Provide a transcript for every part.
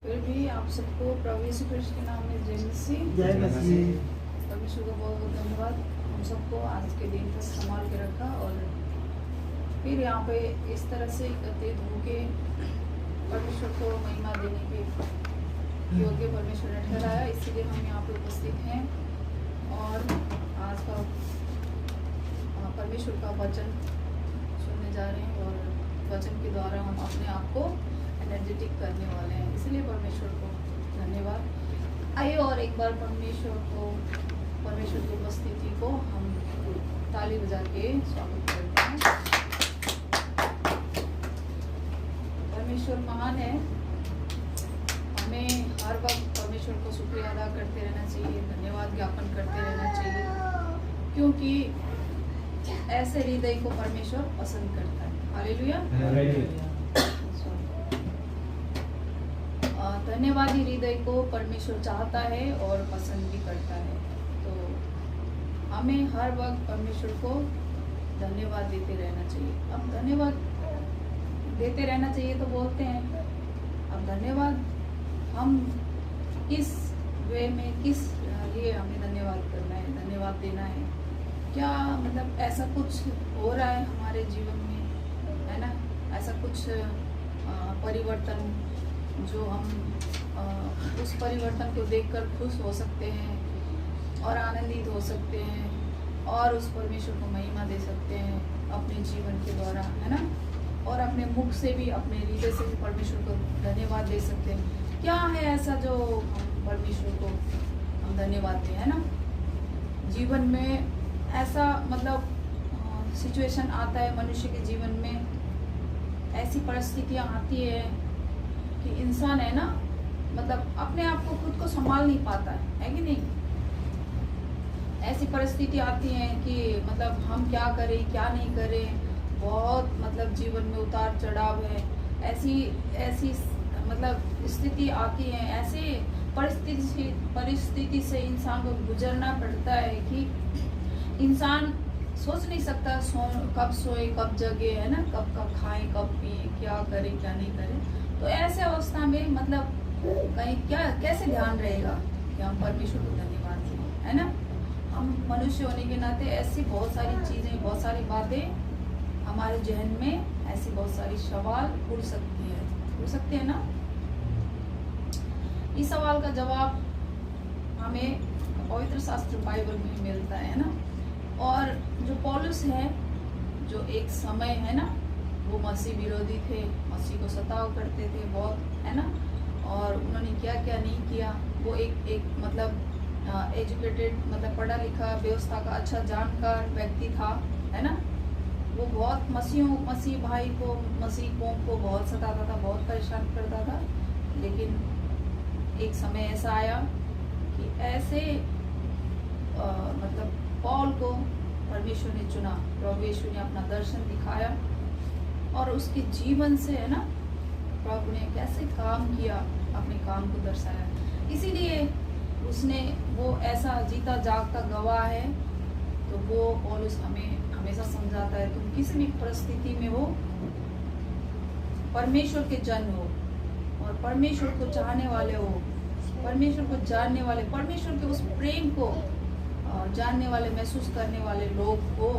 फिर भी आप सबको प्रभु यीशु कृष्ण के नाम में जय मसीह। जय मसीह। परमेश्वर का बहुत बहुत धन्यवाद, हम सबको आज के दिन तक संभाल के रखा और फिर यहाँ पे इस तरह से एकत्रित होके परमेश्वर को महिमा देने के योग्य परमेश्वर ने ठहराया, इसीलिए हम यहाँ पे उपस्थित हैं और आज का परमेश्वर का वचन सुनने जा रहे हैं और वचन के द्वारा हम अपने आप को एनर्जेटिक करने वाले हैं, इसलिए परमेश्वर को धन्यवाद। आइए और एक बार परमेश्वर की उपस्थिति को हम ताली बजा के स्वागत करते हैं। परमेश्वर महान है, हमें हर वक्त परमेश्वर को शुक्रिया अदा करते रहना चाहिए, धन्यवाद ज्ञापन करते रहना चाहिए, क्योंकि ऐसे हृदय को परमेश्वर पसंद करता है। हालेलुया। धन्यवादी हृदय को परमेश्वर चाहता है और पसंद भी करता है, तो हमें हर वक्त परमेश्वर को धन्यवाद देते रहना चाहिए। अब धन्यवाद देते रहना चाहिए तो बोलते हैं, अब धन्यवाद हम किस वे में, किस लिए हमें धन्यवाद करना है, धन्यवाद देना है, क्या मतलब ऐसा कुछ हो रहा है हमारे जीवन में, है ना, ऐसा कुछ परिवर्तन जो हम उस परिवर्तन को देखकर खुश हो सकते हैं और आनंदित हो सकते हैं और उस परमेश्वर को महिमा दे सकते हैं अपने जीवन के द्वारा, है ना, और अपने मुख से भी, अपने हृदय से भी परमेश्वर को धन्यवाद दे सकते हैं। क्या है ऐसा जो हम परमेश्वर को हम धन्यवाद दें, है ना। जीवन में ऐसा मतलब सिचुएशन आता है मनुष्य के जीवन में, ऐसी परिस्थितियाँ आती है कि इंसान है ना, मतलब अपने आप को खुद को संभाल नहीं पाता है कि नहीं। ऐसी परिस्थिति आती है कि मतलब हम क्या करें क्या नहीं करें, बहुत मतलब जीवन में उतार चढ़ाव है, ऐसी मतलब स्थिति आती है, ऐसे परिस्थिति से इंसान को गुजरना पड़ता है कि इंसान सोच नहीं सकता कब सोए कब जगे, है ना, कब खाएं कब पिए, क्या करें क्या नहीं करें। तो ऐसे अवस्था में मतलब कहीं कैसे ध्यान रहेगा कि हम परमेश्वर को धन्यवाद दें, है ना। हम मनुष्य होने के नाते ऐसी बहुत सारी चीजें, बहुत सारी बातें हमारे जहन में, ऐसी बहुत सारी सवाल उड़ सकते हैं ना। इस सवाल का जवाब हमें पवित्र शास्त्र बाइबल में मिलता है ना। और जो पौलुस है, जो एक समय है ना, वो मसीह विरोधी थे, मसीह को सताव करते थे बहुत, है ना, और उन्होंने क्या क्या नहीं किया। वो एक मतलब एजुकेटेड, मतलब पढ़ा लिखा, व्यवस्था का अच्छा जानकार व्यक्ति था, है ना। वो बहुत मसीह भाई को, मसीह कौम को बहुत सताता था, बहुत परेशान करता था। लेकिन एक समय ऐसा आया कि ऐसे मतलब पौल को परमेश्वर ने चुना, प्रभु यीशु ने अपना दर्शन दिखाया और उसके जीवन से, है ना, प्रभु ने कैसे काम किया, अपने काम को दर्शाया। इसीलिए उसने, वो ऐसा जीता जागता गवाह है। तो वो पौलुस हमें हमेशा समझाता है, तुम किसी भी परिस्थिति में हो, परमेश्वर के जन हो और परमेश्वर को चाहने वाले हो, परमेश्वर को जानने वाले, परमेश्वर के उस प्रेम को जानने वाले, महसूस करने वाले लोग हो,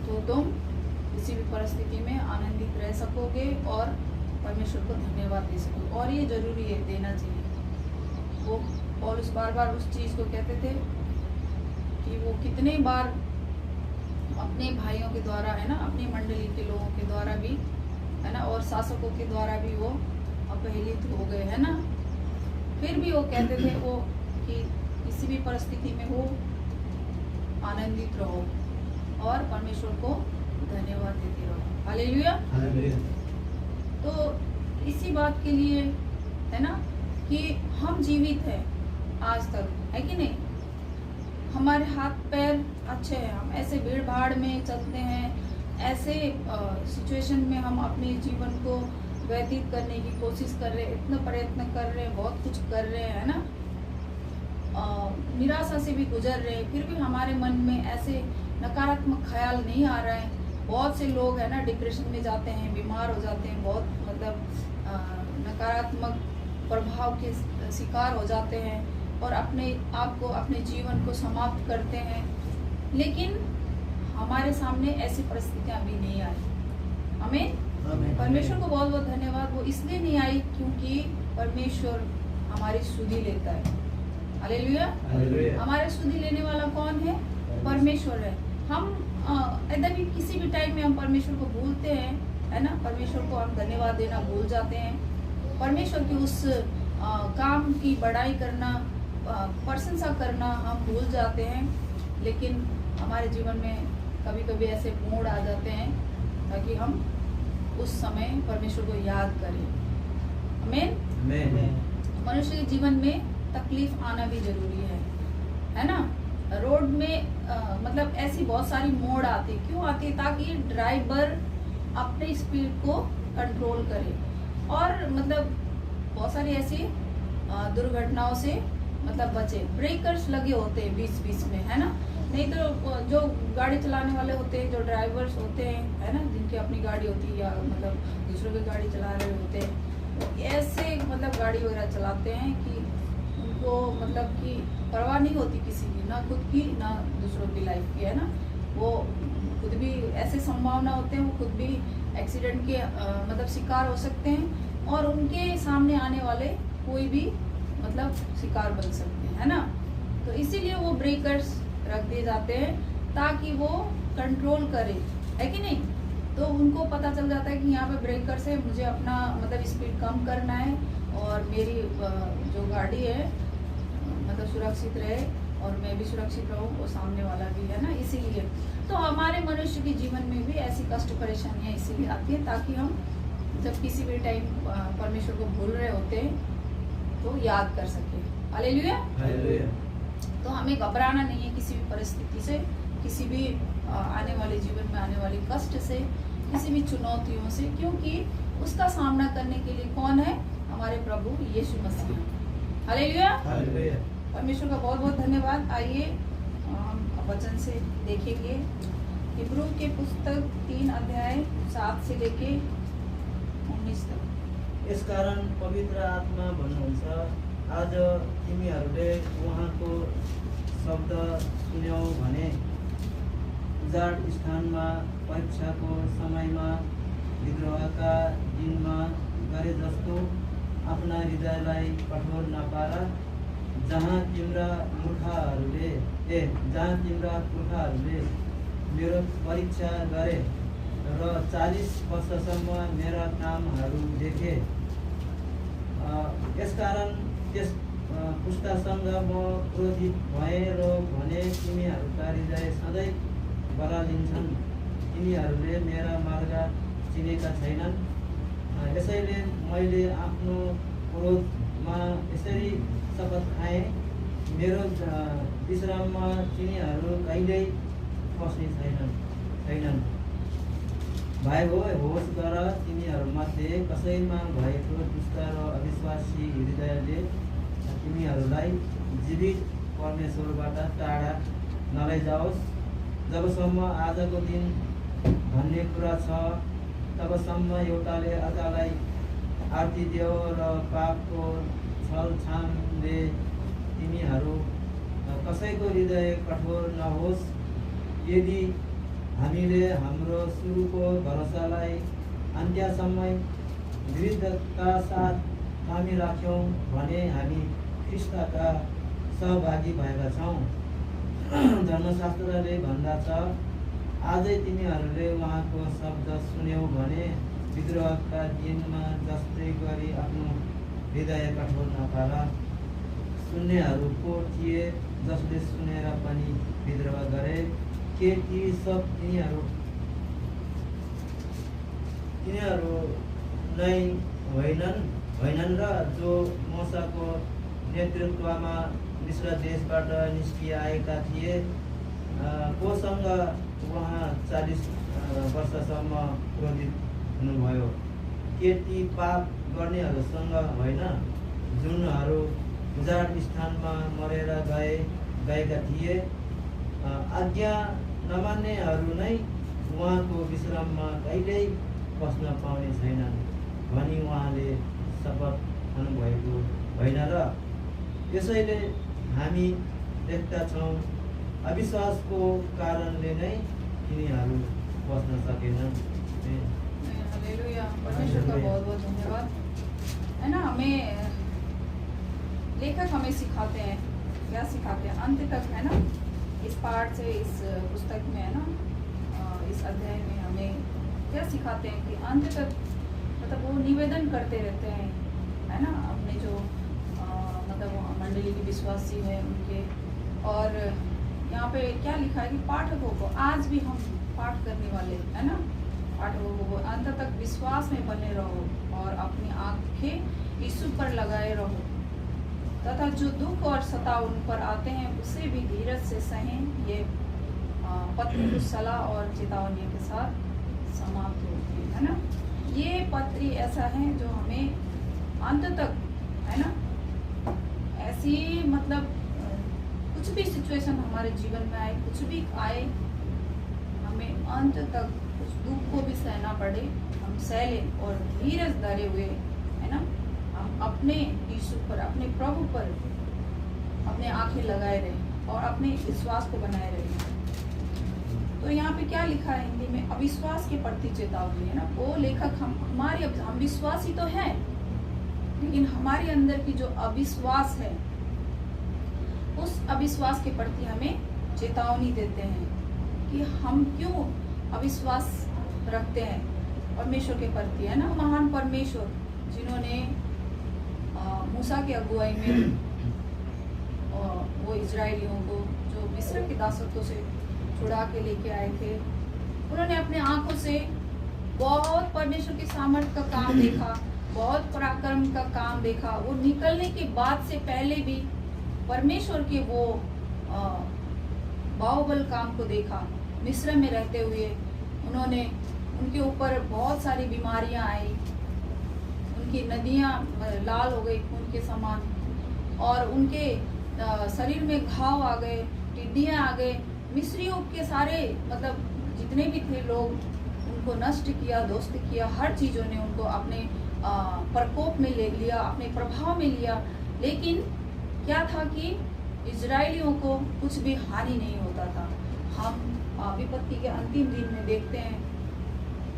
तो तुम किसी भी परिस्थिति में आनंदित रह सकोगे और परमेश्वर को धन्यवाद दे सकोगे। और ये जरूरी है, देना चाहिए। वो पौलुस बार बार उस चीज को कहते थे कि वो कितने बार अपने भाइयों के द्वारा, है ना, अपनी मंडली के लोगों के द्वारा भी, है ना, और शासकों के द्वारा भी वो अपहेलित हो गए, है ना। फिर भी वो कहते थे वो कि किसी भी परिस्थिति में हो, आनंदित रहो और परमेश्वर को धन्यवाद देते रहो। हालेलुया। तो इसी बात के लिए, है ना, कि हम जीवित हैं आज तक, है कि नहीं। हमारे हाथ पैर अच्छे हैं, हम ऐसे भीड़ भाड़ में चलते हैं, ऐसे सिचुएशन में हम अपने जीवन को व्यतीत करने की कोशिश कर रहे हैं, इतना प्रयत्न कर रहे हैं, बहुत कुछ कर रहे हैं, है ना, निराशा से भी गुजर रहे हैं, फिर भी हमारे मन में ऐसे नकारात्मक ख्याल नहीं आ रहे हैं। बहुत से लोग है ना डिप्रेशन में जाते हैं, बीमार हो जाते हैं, बहुत मतलब नकारात्मक प्रभाव के शिकार हो जाते हैं और अपने आप को, अपने जीवन को समाप्त करते हैं। लेकिन हमारे सामने ऐसी परिस्थितियां अभी नहीं आई। हमें परमेश्वर को बहुत बहुत धन्यवाद। वो इसलिए नहीं आई क्योंकि परमेश्वर हमारी सुधि लेता है। हालेलुया। हमारे सुधि लेने वाला कौन है? परमेश्वर है। हम यद्यपि किसी भी टाइम में हम परमेश्वर को भूलते हैं, है ना, परमेश्वर को हम धन्यवाद देना भूल जाते हैं, परमेश्वर की उस काम की बड़ाई करना, प्रशंसा करना हम भूल जाते हैं। लेकिन हमारे जीवन में कभी कभी ऐसे मोड़ आ जाते हैं ताकि हम उस समय परमेश्वर को याद करें। आमीन। मनुष्य के जीवन में तकलीफ आना भी जरूरी है ना। रोड में मतलब ऐसी बहुत सारी मोड़ आती, क्यों आती है? ताकि ड्राइवर अपने स्पीड को कंट्रोल करे और मतलब बहुत सारी ऐसी दुर्घटनाओं से मतलब बचे। ब्रेकर्स लगे होते हैं बीच बीच में, है ना। नहीं तो जो गाड़ी चलाने वाले होते हैं, जो ड्राइवर्स होते हैं, है ना, जिनकी अपनी गाड़ी होती है या मतलब दूसरों की गाड़ी चला रहे होते हैं, तो ऐसे मतलब गाड़ी वगैरह चलाते हैं कि उनको मतलब कि परवाह नहीं होती किसी की, ना खुद की ना दूसरों की लाइफ की, है ना। वो खुद भी ऐसे संभावना होते हैं, वो खुद भी एक्सीडेंट के मतलब शिकार हो सकते हैं और उनके सामने आने वाले कोई भी मतलब शिकार बन सकते हैं, है ना। तो इसीलिए वो ब्रेकर्स रख दिए जाते हैं ताकि वो कंट्रोल करे, है कि नहीं। तो उनको पता चल जाता है कि यहाँ पे ब्रेकर्स है, मुझे अपना मतलब स्पीड कम करना है और मेरी जो गाड़ी है मतलब सुरक्षित रहे और मैं भी सुरक्षित रहूँ और सामने वाला भी, है ना। इसीलिए तो हमारे मनुष्य के जीवन में भी ऐसी कष्ट परेशानियाँ इसीलिए आती है ताकि हम जब किसी भी टाइम परमेश्वर को भूल रहे होते हैं तो याद कर सके। हालेलुया। तो हमें घबराना नहीं है किसी भी परिस्थिति से, किसी भी आने वाले जीवन में आने वाली कष्ट से, किसी भी चुनौतियों से, क्योंकि उसका सामना करने के लिए कौन है? हमारे प्रभु यीशु मसीह। हालेलुया। परमेश्वर का बहुत बहुत धन्यवाद। आइए हम वचन से देखेंगे हिब्रू के पुस्तक 3 अध्याय 7 से लेके 19 तक। इस कारण पवित्र आत्मा भन्नुहुन्छ, आज तिमीहरूले उहाँको शब्द सुन्यौ भने उजाड स्थानमा परीक्षाको समयमा विद्रोहका दिनमा गरे जस्तो आफ्ना हृदयलाई कठोर नपार, जहाँ तिम्रा पुर्खाहरूले मेरो परीक्षा गरे र 40 वर्षसम्म मेरा कामहरू देखे। यसकारण त्यस पुस्तासँग म क्रोधित भएँ र भने तिमीहरूका हृदय सधैँ बरालिन्छन्, तिनीहरूले मेरा मार्ग चिनेका छैनन्। यसैले मैले आफ्नो क्रोधमा यसरी शपथ खाएँ, मेरो विश्राममा तिनीहरू कहिल्यै पस्ने छैनन्। भाइ होस् गर तिमीहरूमध्ये कसैमा भएको दुष्ट र अविश्वासी हृदयले तिमीहरूलाई जीवित परमेश्वरबाट टाढा नलैजाओस्। जबसम्म आजको दिन भन्ने कुरा छ, तबसम्म एउटाले अर्कालाई आरती देऊ र पापको छलछामले तिमीहरू कसैको हृदय कठोर नहोस्। यदि हामीले हाम्रो सुरुको भरोसालाई अन्त्यसम्म दृढता साथ थामी राख्यौँ भने हामी ख्रिस्टका सहभागी भएका छौँ। धर्मशास्त्रले भन्दछ, आजै तिमीहरूले उहाँको शब्द सुन्यौ भने विद्रोहका दिनमा जस्तै गरी आफ्नो हृदय कठोर नपार। सुन्नेहरू को थिए जसले सुनेर पनि विद्रोह गरे? के ती सब तिनीहरू नै होइनन् र जो मोसाको नेतृत्वमा मिश्र देशबाट निस्किआएका थिए? कोसँग उहाँ 40 वर्षसम्म क्रोधित हुनुभयो? के ती पाप गर्नेहरूसँग होइन जुनहरू उजाड स्थानमा मरेर गएका थिए? आज्ञा नमान्नेहरू नै उहाँको विश्राममा कहिल्यै पस्न पाउने छैनन् भनी उहाँले शपथ हुनुभएको होइन र त्यसैले हामी देख्दछौँ अविश्वासको कारणले नै तिनीहरू बस्न सकेनन्। हालेलुया, परमेश्वर का बहुत बहुत धन्यवाद। है ना, हमें लेखक हमें सिखाते हैं, क्या सिखाते हैं अंत तक, है ना, इस पाठ से, इस पुस्तक में, है ना, इस अध्याय में हमें क्या सिखाते हैं कि अंत तक मतलब वो निवेदन करते रहते हैं, है ना, अपने जो मतलब मंडली की विश्वासी है उनके। और यहाँ पे क्या लिखा है कि पाठकों को, आज भी हम पाठ करने वाले, है ना, पाठकों को अंत तक विश्वास में बने रहो और अपनी आंखें यीशु पर लगाए रहो तथा जो दुख और सताव उन पर आते हैं उसे भी धीरज से सहें। ये पत्री कुछ सलाह और चेतावनी के साथ समाप्त होती है ना। ये पत्री ऐसा है जो हमें अंत तक, है ना, ऐसी मतलब कुछ भी सिचुएशन हमारे जीवन में आए, कुछ भी आए, हमें अंत तक उस दुख को भी सहना पड़े, हम सह लें और धीरज धरे हुए, है ना, हम अपने यीशु पर, अपने प्रभु पर अपने आंखें लगाए रहें और अपने विश्वास को बनाए रहें। तो यहाँ पे क्या लिखा है हिंदी में, अविश्वास के प्रति चेतावनी, है ना। वो लेखक हम विश्वासी तो हैं, लेकिन हमारे अंदर की जो अविश्वास है, उस अविश्वास के प्रति हमें चेतावनी देते हैं कि हम क्यों अविश्वास रखते हैं परमेश्वर के प्रति, है ना। महान परमेश्वर जिन्होंने मूसा की अगुवाई में वो इजरायलियों को जो मिस्र के दासत्व से छुड़ा के लेके आए थे, उन्होंने अपने आंखों से बहुत परमेश्वर के सामर्थ्य का काम देखा, बहुत पराक्रम का काम देखा। वो निकलने के बाद से पहले भी परमेश्वर के वो बाहुबल काम को देखा। मिस्र में रहते हुए उन्होंने, उनके ऊपर बहुत सारी बीमारियां आई, उनकी नदियां लाल हो गई खून के समान, और उनके शरीर में घाव आ गए, टिड्डियां आ गए। मिस्रियों के सारे मतलब जितने भी थे लोग, उनको नष्ट किया, ध्वस्त किया, हर चीज़ों ने उनको अपने प्रकोप में ले लिया, अपने प्रभाव में लिया। लेकिन क्या था कि इजरायलियों को कुछ भी हानि नहीं होता था। हम विपत्ति के अंतिम दिन में देखते हैं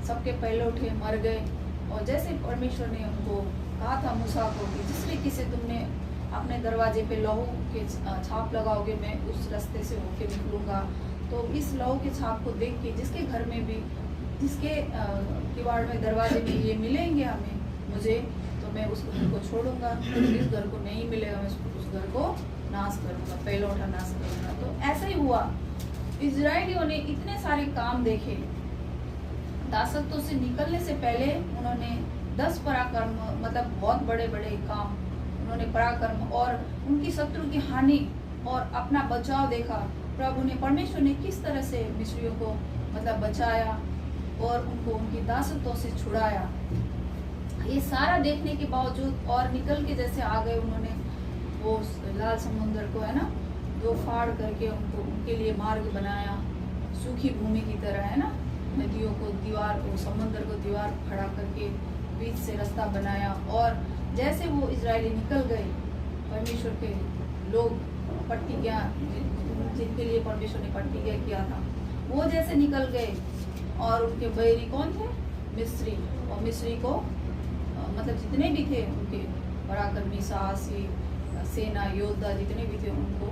सबके पहले उठे मर गए, और जैसे परमेश्वर ने उनको कहा था मूसा को कि जिस रीति से तुमने अपने दरवाजे पे लहू के छाप लगाओगे, मैं उस रास्ते से होके निकलूंगा। तो इस लहू के छाप को देख के जिसके घर में भी, जिसके किवाड़ में, दरवाजे में ये मिलेंगे हमें, मुझे, तो मैं उस घर को छोड़ूंगा, जिस घर को नहीं मिलेगा मैं उस घर को नाश करूंगा, पहला उठा नाश करूंगा। तो ऐसा ही हुआ, इजरायलियों ने इतने सारे काम देखे। दासत्व से निकलने से पहले उन्होंने 10 पराक्रम, मतलब बहुत बड़े बड़े काम उन्होंने पराक्रम, और उनकी शत्रु की हानि और अपना बचाव देखा। प्रभु ने, परमेश्वर ने किस तरह से मिस्रियों को मतलब बचाया और उनको उनकी दासत्व से छुड़ाया। ये सारा देखने के बावजूद और निकल के जैसे आ गए, उन्होंने वो लाल समुद्र को, है ना, दो फाड़ करके उनको, उनके लिए मार्ग बनाया, सूखी भूमि की तरह, है ना, नदियों को दीवार, वो समुद्र को दीवार खड़ा करके बीच से रास्ता बनाया। और जैसे वो इजरायली निकल गए, परमेश्वर के लोग, प्रतिज्ञा जिनके लिए परमेश्वर ने प्रतिज्ञा किया था, वो जैसे निकल गए, और उनके बैरी कौन थे? मिस्री। और मिस्री को मतलब जितने भी थे उनके पराक्रमी, साहसी, सेना योद्धा जितने भी थे, उनको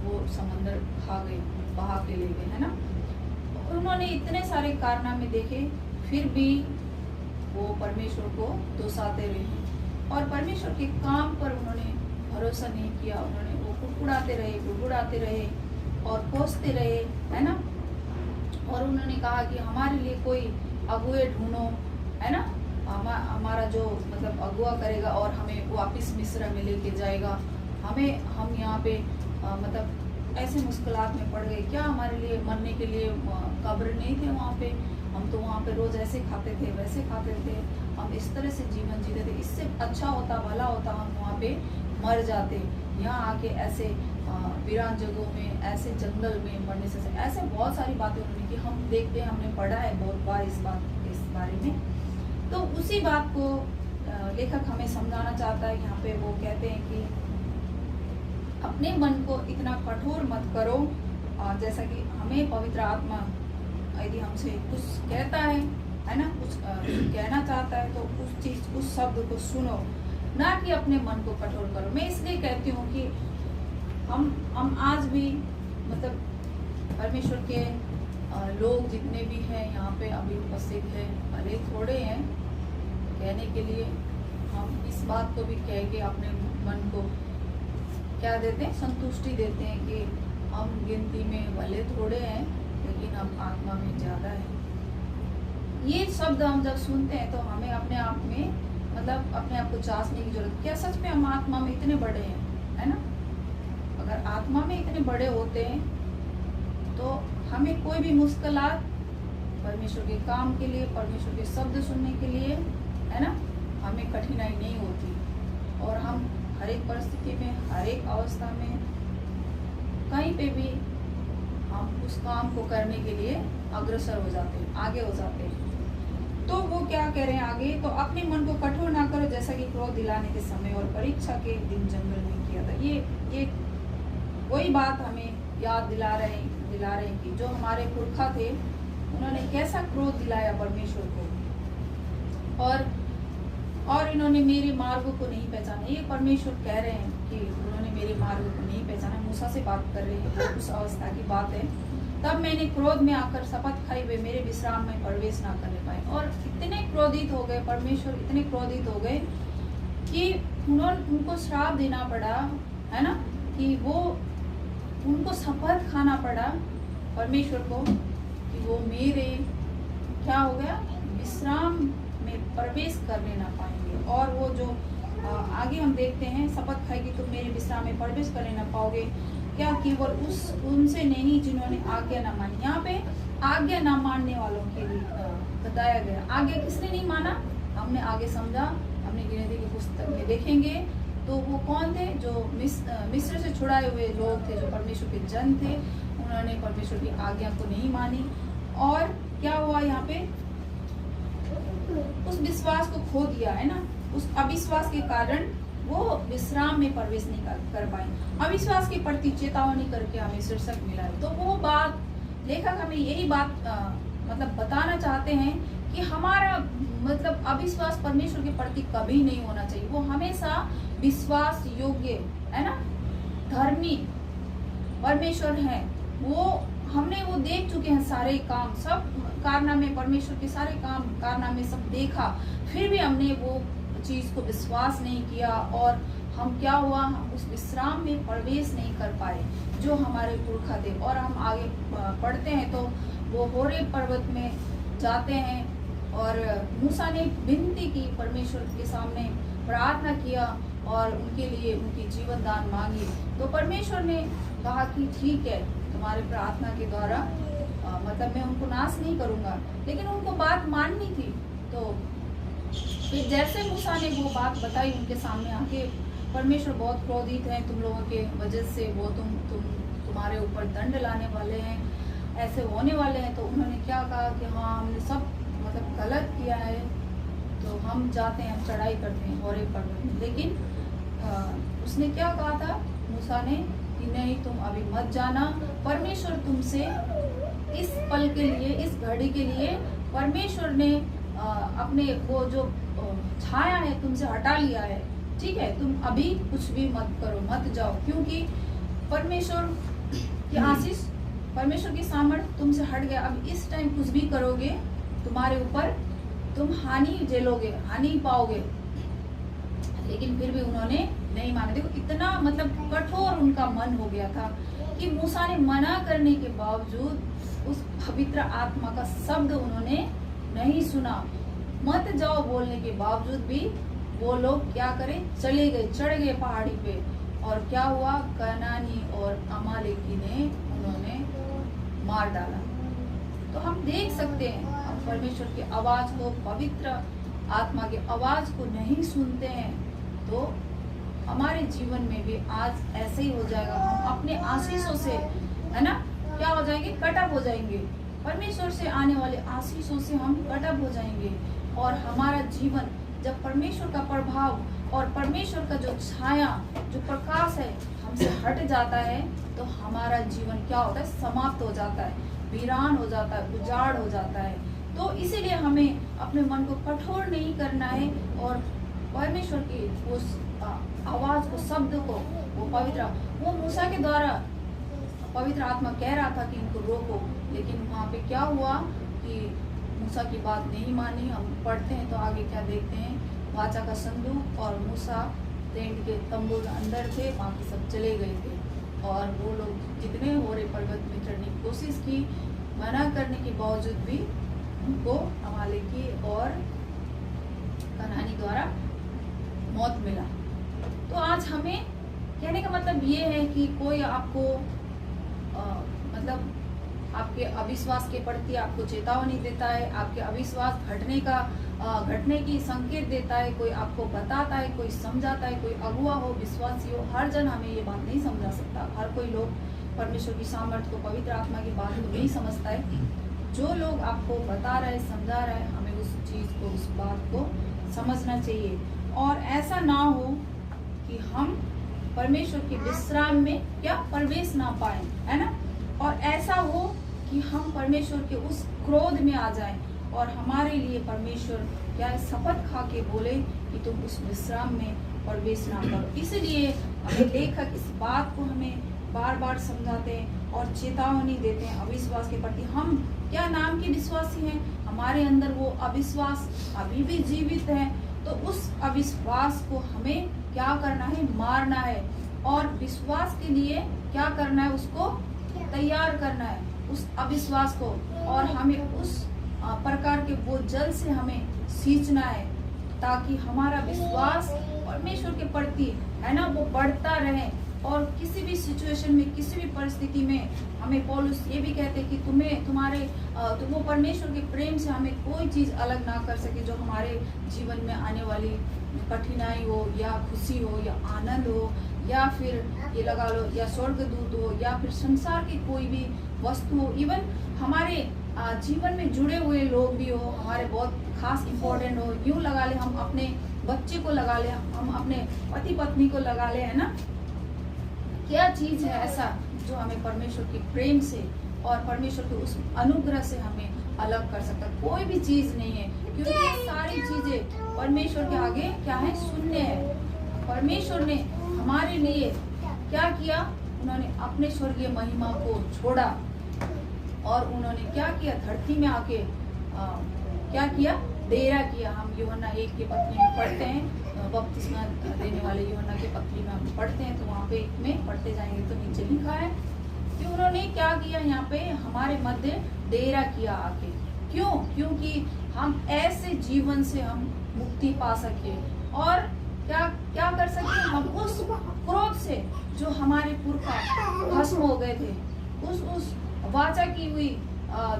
वो समंदर खा गए, बहा के ले गए, है ना। उन्होंने इतने सारे कारनामे देखे, फिर भी वो परमेश्वर को दोषाते रहे और परमेश्वर के काम पर उन्होंने भरोसा नहीं किया। उन्होंने वो कुड़कुड़ाते रहे, गुड़गुड़ाते रहे और कोसते रहे, है ना। और उन्होंने कहा कि हमारे लिए कोई अगुए ढूंढो, है ना, हमारा जो मतलब अगुआ करेगा और हमें वापस मिस्र में लेके जाएगा। हम यहाँ पे मतलब ऐसे मुश्किलात में पड़ गए। क्या हमारे लिए मरने के लिए कब्र नहीं थे वहाँ पे? हम तो वहाँ पे रोज ऐसे खाते थे, वैसे खाते थे, हम इस तरह से जीवन जीते थे। इससे अच्छा होता, भला होता हम वहाँ पे मर जाते। यहाँ आके ऐसे वीरान जगहों में, ऐसे जंगल में मरने से ऐसे बहुत सारी बातें उन्होंने की। हम देखते हैं, हमने पढ़ा है बहुत बार इस बारे में। तो उसी बात को लेखक हमें समझाना चाहता है, यहाँ पे वो कहते हैं कि अपने मन को इतना कठोर मत करो। जैसा कि हमें पवित्र आत्मा यदि हमसे कुछ कहता है ना, कुछ कहना चाहता है, तो उस शब्द को सुनो, ना कि अपने मन को कठोर करो। मैं इसलिए कहती हूँ कि हम आज भी मतलब परमेश्वर के लोग जितने भी हैं यहाँ पे अभी उपस्थित हैं, भले थोड़े हैं कहने के लिए, हम इस बात को भी कह के अपने मन को क्या देते हैं, संतुष्टि देते हैं कि हम गिनती में भले थोड़े हैं लेकिन हम आत्मा में ज्यादा है। ये शब्द हम जब सुनते हैं तो हमें अपने आप में मतलब अपने आप को जांचने की जरूरत, क्या सच में हम आत्मा में इतने बड़े हैं, है ना? अगर आत्मा में इतने बड़े होते हैं तो हमें कोई भी मुश्किलात परमेश्वर के काम के लिए, परमेश्वर के शब्द सुनने के लिए, है ना, हमें कठिनाई नहीं होती और हम हर एक परिस्थिति में, हर एक अवस्था में, कहीं पे भी हम उस काम को करने के लिए अग्रसर हो जाते हैं, आगे हो जाते हैं। तो वो क्या कह रहे हैं आगे, तो अपने मन को कठोर ना करो जैसा कि क्रोध दिलाने के समय और परीक्षा के दिन जंगल में किया था। ये वही बात हमें याद दिला रहे हैं कि जो हमारे पुरखा थे उन्होंने कैसा क्रोध दिलाया परमेश्वर को, और इन्होंने मेरे मार्ग को नहीं पहचाना। ये परमेश्वर कह रहे हैं कि उन्होंने मेरे मार्ग को नहीं पहचाना। मूसा से बात कर रहे हैं, उस अवस्था की बात है। तब मैंने क्रोध में आकर शपथ खाई, वे मेरे विश्राम में प्रवेश ना करने पाए। और इतने क्रोधित हो गए परमेश्वर, इतने क्रोधित हो गए कि उनको श्राप देना पड़ा, है ना, कि वो उनको शपथ खाना पड़ा परमेश्वर को कि वो मेरे क्या हो गया, विश्राम में प्रवेश करने ना पाएंगे। और वो जो आगे हम देखते हैं, शपथ खाएगी तो मेरे विश्राम में प्रवेश करने ना पाओगे। क्या केवल उनसे नहीं जिन्होंने आज्ञा ना मानी। यहाँ पे आज्ञा ना मानने वालों के लिए बताया गया। आज्ञा किसने नहीं माना, हमने आगे समझा, हमने गिनती की पुस्तक में देखेंगे। तो वो कौन थे, जो मिस्र से छुड़ाए हुए लोग थे, जो परमेश्वर के जन थे, उन्होंने परमेश्वर की आज्ञा को नहीं मानी। और क्या हुआ यहाँ पे, उस विश्वास को खो दिया, है ना। उस अविश्वास के कारण वो विश्राम में प्रवेश नहीं कर पाए। अविश्वास के प्रति चेतावनी करके हमें शीर्षक मिला है। तो वो बात लेखक हमें यही बात मतलब बताना चाहते हैं कि हमारा मतलब अविश्वास परमेश्वर के प्रति कभी नहीं होना चाहिए। वो हमेशा विश्वास योग्य, है ना, धर्मी परमेश्वर है। वो हमने वो देख चुके हैं सारे काम, सब कारनामे, परमेश्वर के सारे काम कारनामे सब देखा, फिर भी हमने वो चीज को विश्वास नहीं किया और हम क्या हुआ, हम उस विश्राम में प्रवेश नहीं कर पाए जो हमारे पुरखा थे। और हम आगे पढ़ते हैं तो वो होरेब पर्वत में जाते हैं और मूसा ने विनती की, परमेश्वर के सामने प्रार्थना किया और उनके लिए उनकी जीवन दान मांगी। तो परमेश्वर ने कहा कि ठीक है, तुम्हारे प्रार्थना के द्वारा मतलब मैं उनको नाश नहीं करूंगा, लेकिन उनको बात माननी थी। तो फिर जैसे मूसा ने वो बात बताई उनके सामने आके, परमेश्वर बहुत क्रोधित है तुम लोगों के वजह से, वो तुम्हारे ऊपर दंड लाने वाले हैं, ऐसे होने वाले हैं। तो उन्होंने क्या कहा कि हाँ, हमने सब मतलब गलत किया है, तो हम जाते हैं, हम चढ़ाई करते हैं होरेब पर्वत में। लेकिन उसने क्या कहा था मूसा ने कि नहीं, तुम अभी मत जाना, परमेश्वर तुमसे इस पल के लिए, इस घड़ी के लिए परमेश्वर ने अपने वो जो छाया है तुमसे हटा लिया है, ठीक है, तुम अभी कुछ भी मत करो, मत जाओ, क्योंकि परमेश्वर की आशीष, परमेश्वर की सामर्थ्य तुमसे हट गया। अब इस टाइम कुछ भी करोगे तुम्हारे ऊपर तुम हानि झेलोगे, हानि पाओगे। लेकिन फिर भी उन्होंने नहीं माना। देखो इतना मतलब कठोर उनका मन हो गया था कि मूसा ने मना करने के बावजूद उस पवित्र आत्मा का शब्द उन्होंने नहीं सुना। मत जाओ बोलने के बावजूद भी वो लोग क्या करें, चले गए, चढ़ गए पहाड़ी पे। और क्या हुआ, कनानी और अमालेकी ने उन्होंने मार डाला। तो हम देख सकते हैं, हम परमेश्वर की आवाज को, पवित्र आत्मा की आवाज को नहीं सुनते हैं तो हमारे जीवन में भी आज ऐसे ही हो जाएगा। हम अपने आशीषों से, है ना, क्या हो जाएंगे, कटअप हो जाएंगे। परमेश्वर से आने वाले आशीषों से हम कटअप हो जाएंगे और हमारा जीवन जब परमेश्वर का प्रभाव और परमेश्वर का जो छाया, जो प्रकाश है हमसे हट जाता है, तो हमारा जीवन क्या होता है, समाप्त हो जाता है, वीरान हो जाता है, उजाड़ हो जाता है। तो इसीलिए हमें अपने मन को कठोर नहीं करना है और परमेश्वर की उस आवाज को, शब्द को, वो मूसा के द्वारा पवित्र आत्मा कह रहा था कि इनको रोको, लेकिन वहाँ पे क्या हुआ कि मूसा की बात नहीं मानी। हम पढ़ते हैं तो आगे क्या देखते हैं, वाचा का संदूक और मूसा टेंट के तंबू के अंदर थे, बाकी सब चले गए थे। और वो लोग जितने होरे पर्वत में चढ़ने की कोशिश की, मना करने के बावजूद भी उनको हवाले की और कनानी द्वारा मौत मिला। तो आज हमें कहने का मतलब ये है कि कोई आपको मतलब आपके अविश्वास के प्रति आपको चेतावनी देता है, आपके अविश्वास घटने की संकेत देता है, कोई आपको बताता है, कोई समझाता है, कोई अगुआ हो, विश्वासी हो, हर जन हमें ये बात नहीं समझा सकता। हर कोई लोग परमेश्वर की सामर्थ्य को, पवित्र आत्मा की बात को नहीं समझता है। जो लोग आपको बता रहे, समझा रहे, हमें उस चीज को, उस बात को समझना चाहिए। और ऐसा ना हो कि हम परमेश्वर के विश्राम में क्या प्रवेश ना पाए, है ना। और ऐसा हो कि हम परमेश्वर के उस क्रोध में आ जाएं और हमारे लिए परमेश्वर क्या है, शपथ खा के बोले कि तुम उस विश्राम में प्रवेश ना करो। इसलिए हमें लेखक इस बात को हमें बार बार समझाते हैं और चेतावनी देते हैं अविश्वास के प्रति। हम क्या नाम के विश्वासी हैं, हमारे अंदर वो अविश्वास अभी भी जीवित है, तो उस अविश्वास को हमें क्या करना है, मारना है। और विश्वास के लिए क्या करना है, उसको तैयार करना है, उस अविश्वास को। और हमें उस प्रकार के वो जल से हमें सींचना है, ताकि हमारा विश्वास परमेश्वर के प्रति, है ना, वो बढ़ता रहे। और किसी भी सिचुएशन में, किसी भी परिस्थिति में हमें पौलुस ये भी कहते हैं कि तुम वो परमेश्वर के प्रेम से हमें कोई चीज अलग ना कर सके, जो हमारे जीवन में आने वाली कठिनाई हो या खुशी हो या आनंद हो या फिर ये लगा लो या स्वर्गदूत हो या फिर संसार की कोई भी वस्तु हो, इवन हमारे जीवन में जुड़े हुए लोग भी हो, हमारे बहुत खास इम्पोर्टेंट हो, यूं लगा ले, हम अपने बच्चे को लगा ले, हम अपने पति पत्नी को लगा ले, है ना। क्या चीज है ऐसा जो हमें परमेश्वर के प्रेम से और परमेश्वर के उस अनुग्रह से हमें अलग कर सकता है? कोई भी चीज नहीं है, क्योंकि ये सारी चीजें परमेश्वर के आगे क्या है, शून्य है। परमेश्वर ने हमारे लिए क्या किया, उन्होंने अपने स्वर्गीय महिमा को छोड़ा और उन्होंने क्या किया, धरती में आके क्या किया, डेरा किया। हम यूहन्ना 1 की पत्री में पढ़ते हैं, बपतिस्मा देने वाले यूहन्ना की पत्री में हम पढ़ते हैं, तो वहाँ पे में पढ़ते जाएंगे तो नीचे लिखा है कि उन्होंने क्या किया, यहाँ पे हमारे मध्य डेरा किया आके। क्यों? क्योंकि हम ऐसे जीवन से हम मुक्ति पा सके और क्या कर सके, हम उस क्रोध से जो हमारे पुरखा भस्म हो गए थे, उस वाचा की हुई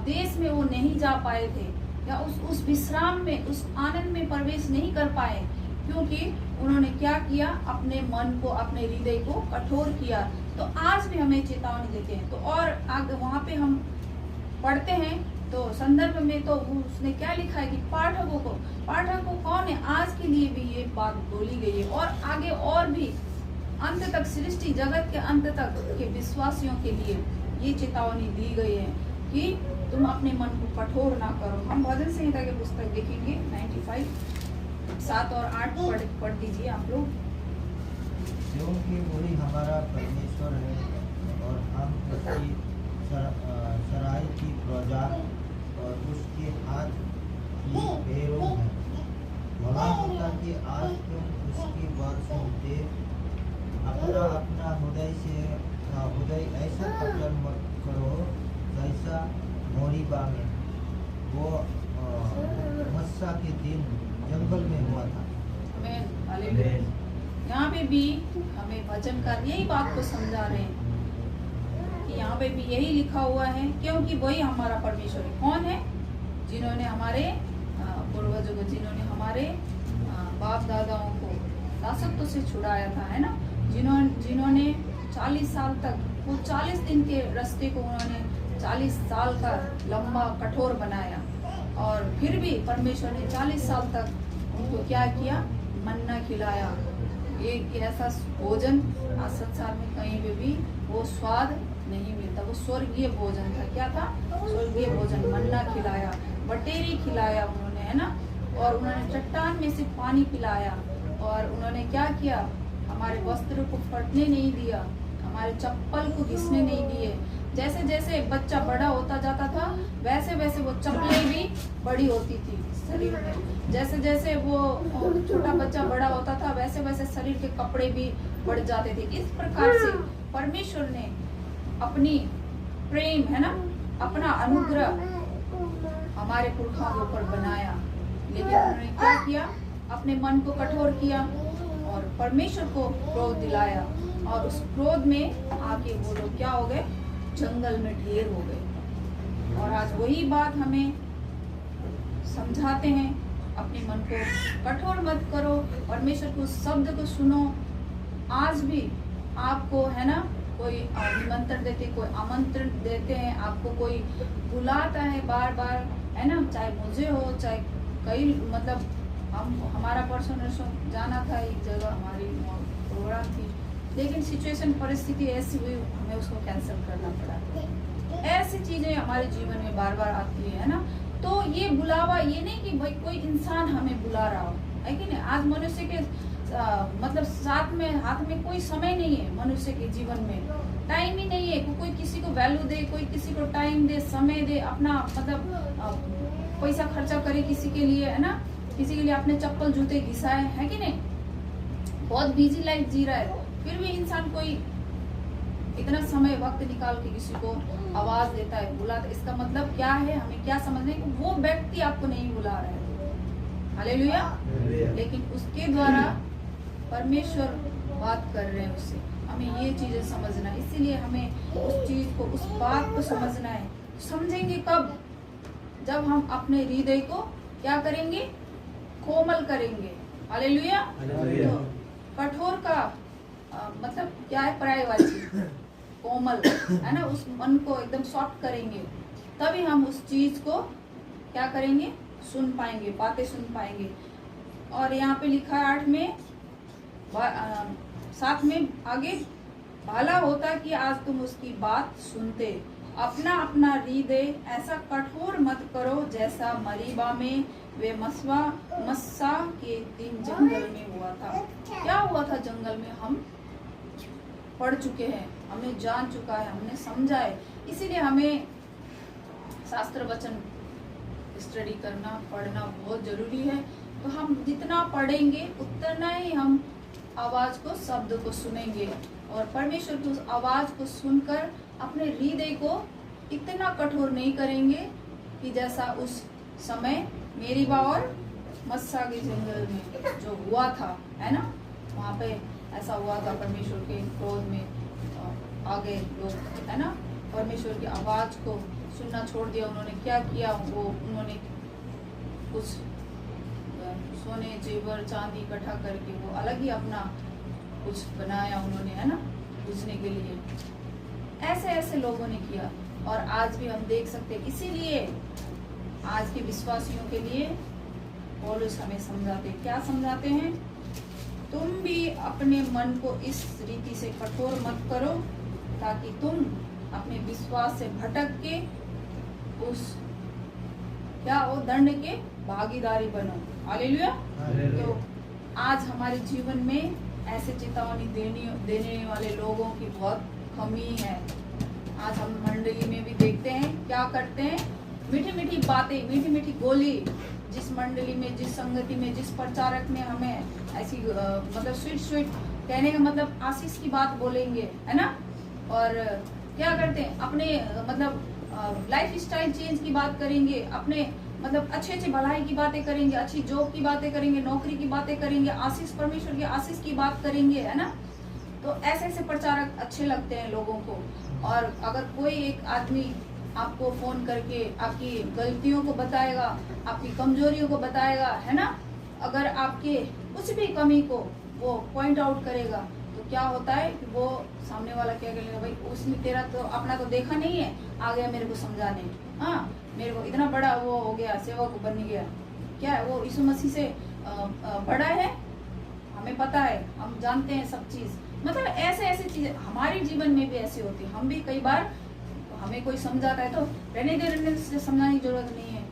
देश में वो नहीं जा पाए थे, या उस विश्राम में, उस आनंद में प्रवेश नहीं कर पाए, क्योंकि उन्होंने क्या किया, अपने मन को, अपने हृदय को कठोर किया। तो आज भी हमें चेतावनी देते हैं। तो और आगे वहाँ पे हम पढ़ते हैं तो संदर्भ में तो उसने क्या लिखा है कि पाठक को कौन है, आज के लिए भी ये बात बोली गई है और आगे और भी अंत तक, सृष्टि जगत के अंत तक के विश्वासियों के लिए ये चेतावनी दी गई है कि तुम अपने मन को कठोर ना करो। हम भजन संहिता की पुस्तक देखेंगे 95 7 और 8 पढ़ दीजिए आप लोग। क्योंकि वही हमारा परमेश्वर है और हम उसकी सराय की प्रजा और उसके हाथ की पैरों हैं। भला होता कि आज तुम उसकी बात सुनते, अपना हृदय ऐसा कठोर मत करो जैसा मोरीबा में वो मस्सा के दिन जंगल में हुआ था। यहाँ पे भी हमें वचनकार यही बात को समझा रहे हैं कि यहाँ पे भी यही लिखा हुआ है, क्योंकि वही हमारा परमेश्वर है। कौन है? जिन्होंने हमारे पूर्वजों को, जिन्होंने हमारे बाप दादाओं को दासत्व से छुड़ाया था, है ना, जिन्होंने 40 साल तक, वो 40 दिन के रास्ते को उन्होंने 40 साल का लंबा कठोर बनाया और फिर भी परमेश्वर ने 40 साल तक उनको क्या किया, मन्ना खिलाया। एक ऐसा भोजन आज संसार में कहीं पे भी वो स्वाद नहीं मिलता, वो स्वर्गीय भोजन था। क्या था? स्वर्गीय भोजन। मन्ना खिलाया, बटेरी खिलाया उन्होंने, है ना, और उन्होंने चट्टान में से पानी पिलाया, और उन्होंने क्या किया, हमारे वस्त्र को फटने नहीं दिया, हमारे चप्पल को घिसने नहीं दिए। जैसे जैसे बच्चा बड़ा होता जाता था वैसे वैसे वो चप्पलें भी बड़ी होती थी शरीर में। जैसे जैसे वो छोटा बच्चा बड़ा होता था वैसे वैसे शरीर के कपड़े भी बढ़ जाते थे। इस प्रकार से परमेश्वर ने अपनी प्रेम, है ना, अपना अनुग्रह हमारे पुरखों के ऊपर बनाया। लेकिन उन्होंने क्या किया, अपने मन को कठोर किया और परमेश्वर को क्रोध दिलाया, और उस क्रोध में आके वो लोग क्या हो गए, जंगल में ढेर हो गए। और आज वही बात हमें समझाते हैं, अपने मन को कठोर मत करो, परमेश्वर के उस शब्द को सुनो। आज भी आपको, है ना, कोई निमंत्रण देते, कोई आमंत्रण देते हैं, आपको कोई बुलाता है बार बार, है ना, चाहे मुझे हो चाहे कई, मतलब हमारा पर्सनल जाना था एक जगह, हमारी प्रोग्राम थी, लेकिन सिचुएशन परिस्थिति ऐसी हुई हमें उसको कैंसिल करना पड़ा। ऐसी चीजें हमारे जीवन में बार बार आती है ना। तो ये बुलावा, ये नहीं कि भाई कोई इंसान हमें बुला रहा हो, है कि नहीं। आज मनुष्य के मतलब साथ में हाथ में कोई समय नहीं है, मनुष्य के जीवन में टाइम ही नहीं है। कोई किसी को वैल्यू दे, कोई किसी को टाइम दे, समय दे, अपना मतलब पैसा खर्चा करे किसी के लिए, है ना, किसी के लिए अपने चप्पल जूते घिसाए, है कि नहीं। बहुत बिजी लाइफ जी रहा है, फिर भी इंसान कोई इतना समय वक्त निकाल के किसी को आवाज देता है, बुलाता है। इसका मतलब क्या है, हमें क्या समझना है कि वो व्यक्ति आपको नहीं बुला रहा है, हालेलुया, लेकिन उसके द्वारा परमेश्वर बात कर रहे हैं उससे। हमें ये चीजें समझना है, इसीलिए हमें उस चीज को, उस बात को समझना है। समझेंगे कब? जब हम अपने हृदय को क्या करेंगे, कोमल करेंगे, हालेलुया। तो कठोर का मतलब क्या है, पर्याय वाली चीज, कोमल, है ना, उस मन को एकदम सॉफ्ट करेंगे, तभी हम उस चीज को क्या करेंगे, सुन पाएंगे, बातें सुन पाएंगे। और यहाँ पे लिखा है 8 में, 7 में आगे, भला होता कि आज तुम उसकी बात सुनते, अपना अपना हृदय ऐसा कठोर मत करो जैसा मरीबा में वे मस्सा के दिन जंगल में हुआ था। क्या हुआ था जंगल में, हम पढ़ चुके हैं, हमें जान चुका है, हमने समझा है। इसीलिए हमें शास्त्र वचन स्टडी करना, पढ़ना बहुत जरूरी है। तो हम जितना पढ़ेंगे उतना ही हम आवाज को, शब्द को सुनेंगे, और परमेश्वर की उस आवाज को सुनकर अपने हृदय को इतना कठोर नहीं करेंगे कि जैसा उस समय मेरीबा और मस्सा के जंगल में जो हुआ था, है ना, वहाँ पे ऐसा हुआ था। परमेश्वर के क्रोध में आगे लोग, है ना, परमेश्वर की आवाज को सुनना छोड़ दिया। उन्होंने क्या किया, वो उन्होंने कुछ सोने, जेवर, चांदी इकट्ठा करके वो अलग ही अपना कुछ बनाया उन्होंने, है ना, पूजने के लिए। ऐसे ऐसे लोगों ने किया, और आज भी हम देख सकते हैं। इसीलिए आज के विश्वासियों के लिए पौलुस हमें समझाते, क्या समझाते हैं, तुम भी अपने मन को इस रीति से कठोर मत करो ताकि तुम अपने विश्वास से भटक के उस क्या वो दंड के भागीदारी बनो, हालेलुया। तो आज हमारे जीवन में ऐसे चेतावनी देने वाले लोगों की बहुत कमी है। आज हम मंडली में भी देखते हैं, क्या करते हैं, मीठी मीठी बातें, मीठी मीठी गोली, जिस मंडली में, जिस संगति में, जिस प्रचारक ने हमें ऐसी मतलब स्वीट कहने का मतलब आशीष की बात बोलेंगे, है ना, और क्या करते हैं, अपने मतलब लाइफ स्टाइल चेंज की बात करेंगे, अपने मतलब अच्छे भलाई की बातें करेंगे, अच्छी जॉब की बातें करेंगे, नौकरी की बातें करेंगे, आशीष, परमेश्वर की आशीष की बात करेंगे, है ना। तो ऐसे ऐसे प्रचारक अच्छे लगते हैं लोगों को। और अगर कोई एक आदमी आपको फोन करके आपकी गलतियों को बताएगा, आपकी कमजोरियों को बताएगा, है ना, अगर आपके कुछ भी कमी को वो पॉइंट आउट करेगा, तो क्या होता है कि वो सामने वाला क्या करेगा, भाई उसने तेरा तो अपना तो देखा नहीं है, आ गया मेरे को समझाने, हाँ, मेरे को इतना बड़ा वो हो गया, सेवक बन गया, क्या है वो यीशु मसीह से बड़ा है, हमें पता है, हम जानते हैं सब चीज। मतलब ऐसे ऐसे चीजें हमारे जीवन में भी ऐसी होती है। हम भी कई बार हमें कोई समझाता है तो रहने से समझाने की जरूरत नहीं है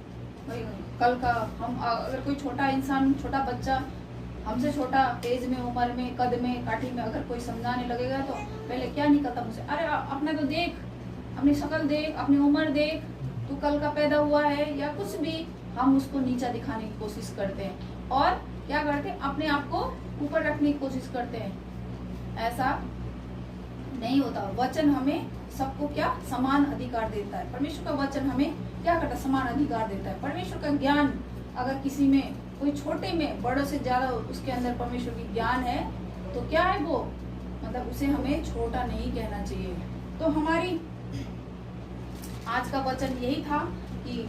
भाई। कल का हम अगर कोई छोटा इंसान, छोटा बच्चा, हमसे छोटा एज में, उम्र में, कद में, काठी में अगर कोई समझाने लगेगा तो पहले क्या निकलता मुझसे, अरे अपने तो देख, अपनी शक्ल देख, अपनी उम्र देख, तू कल का पैदा हुआ है, या कुछ भी हम उसको नीचा दिखाने की कोशिश करते हैं और क्या करते हैं, अपने आप को ऊपर रखने की कोशिश करते हैं। ऐसा नहीं होता। वचन हमें सबको क्या समान अधिकार देता है। परमेश्वर का वचन हमें क्या करता है, समान अधिकार देता है। परमेश्वर का ज्ञान अगर किसी में, कोई छोटे में, बड़ों से ज्यादा उसके अंदर परमेश्वर की ज्ञान है तो क्या है वो, मतलब उसे हमें छोटा नहीं कहना चाहिए। तो हमारी आज का वचन यही था कि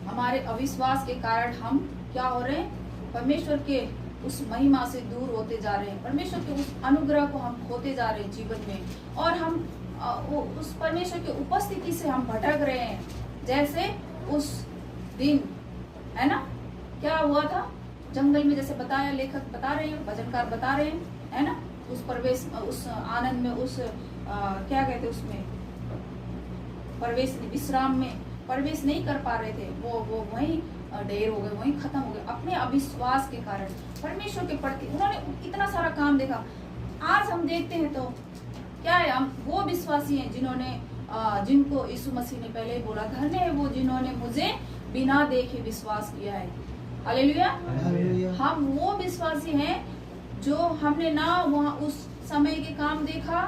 हमारे अविश्वास के कारण हम क्या हो रहे हैं, परमेश्वर के उस महिमा से दूर होते जा रहे हैं, परमेश्वर के उस अनुग्रह को हम खोते जा रहे हैं जीवन में, और हम उस परमेश्वर की उपस्थिति से हम भटक रहे हैं। जैसे उस दिन है ना, क्या हुआ था जंगल में, जैसे बताया, लेखक बता रहे हैं, भजनकार बता रहे हैं, है ना, उस प्रवेश, उस आनंद में, उस क्या कहते हैं उसमें, प्रवेश, विश्राम में प्रवेश नहीं कर पा रहे थे। वो वहीं ढेर हो गए, वहीं खत्म हो गए अपने अविश्वास के कारण। परमेश्वर के प्रति उन्होंने इतना सारा काम देखा। आज हम देखते हैं तो क्या है, हम वो विश्वासी हैं जिनको यीशु मसीह ने पहले ही बोला, धन्य है वो जिन्होंने मुझे बिना देखे विश्वास किया है। हालेलुया। हम वो विश्वासी हैं जो हमने ना वहाँ उस समय के काम देखा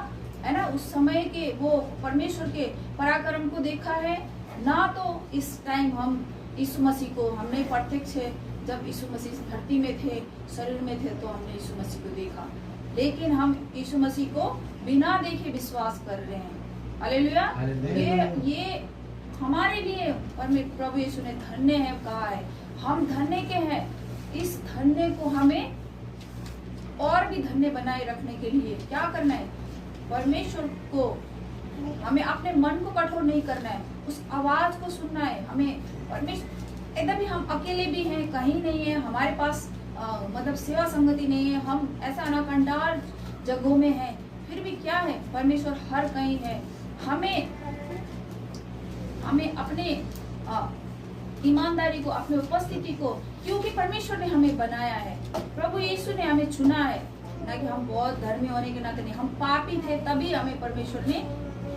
है ना, उस समय के वो परमेश्वर के पराक्रम को देखा है, ना तो इस टाइम हम यीशु मसीह को हमने प्रत्यक्ष है, जब यीशु मसीह धरती में थे, शरीर में थे, तो हमने यीशु मसीह को देखा, लेकिन हम यीशु मसीह को बिना देखे विश्वास कर रहे हैं। हालेलुया। ये हमारे लिए प्रभु यीशु ने धन्य है कहा है, हम धन्य के हैं। इस धन्य को हमें और भी धन्य बनाए रखने के लिए क्या करना है, परमेश्वर को हमें अपने मन को कठोर नहीं करना है, उस आवाज को सुनना है। हमें परमेश्वर, एकदम ही हम अकेले भी हैं, कहीं नहीं है हमारे पास मतलब सेवा संगति नहीं है, हम ऐसा अनाकंडार जगहों में हैं, फिर भी क्या है, परमेश्वर हर कहीं है। हमें अपने ईमानदारी को, अपनी उपस्थिति को, क्योंकि परमेश्वर ने हमें बनाया है, प्रभु यीशु ने हमें चुना है, ना कि हम बहुत धर्मी होने के नाते नहीं, हम पापी थे तभी हमें परमेश्वर ने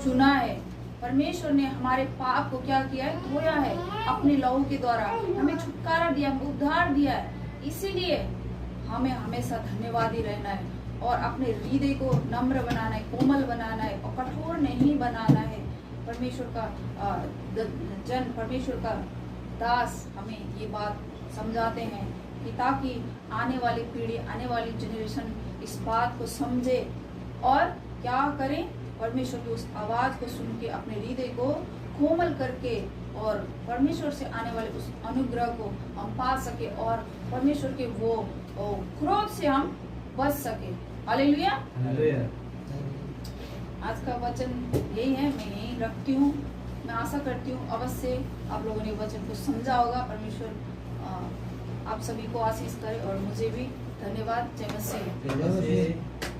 चुना है। परमेश्वर ने हमारे पाप को क्या किया है, धोया है अपने लहू के द्वारा, हमें छुटकारा दिया, हमें उद्धार दिया है। इसीलिए हमें हमेशा धन्यवादी रहना है और अपने हृदय को नम्र बनाना है, कोमल बनाना है और कठोर नहीं बनाना है। परमेश्वर का जन, परमेश्वर का दास हमें ये बात समझाते हैं कि ताकि आने वाली पीढ़ी, आने वाली जनरेशन इस बात को समझे और क्या करें, परमेश्वर की उस आवाज को सुन के अपने हृदय को कोमल करके और परमेश्वर से आने वाले उस अनुग्रह को हम पा सके और परमेश्वर के वो क्रोध से हम बच सके। हालेलुया। आज का वचन यही है, मैं यही रखती हूँ। मैं आशा करती हूँ अवश्य आप लोगों ने वचन को समझा होगा। परमेश्वर आप सभी को आशीष करे और मुझे भी। धन्यवाद। जय मसीह।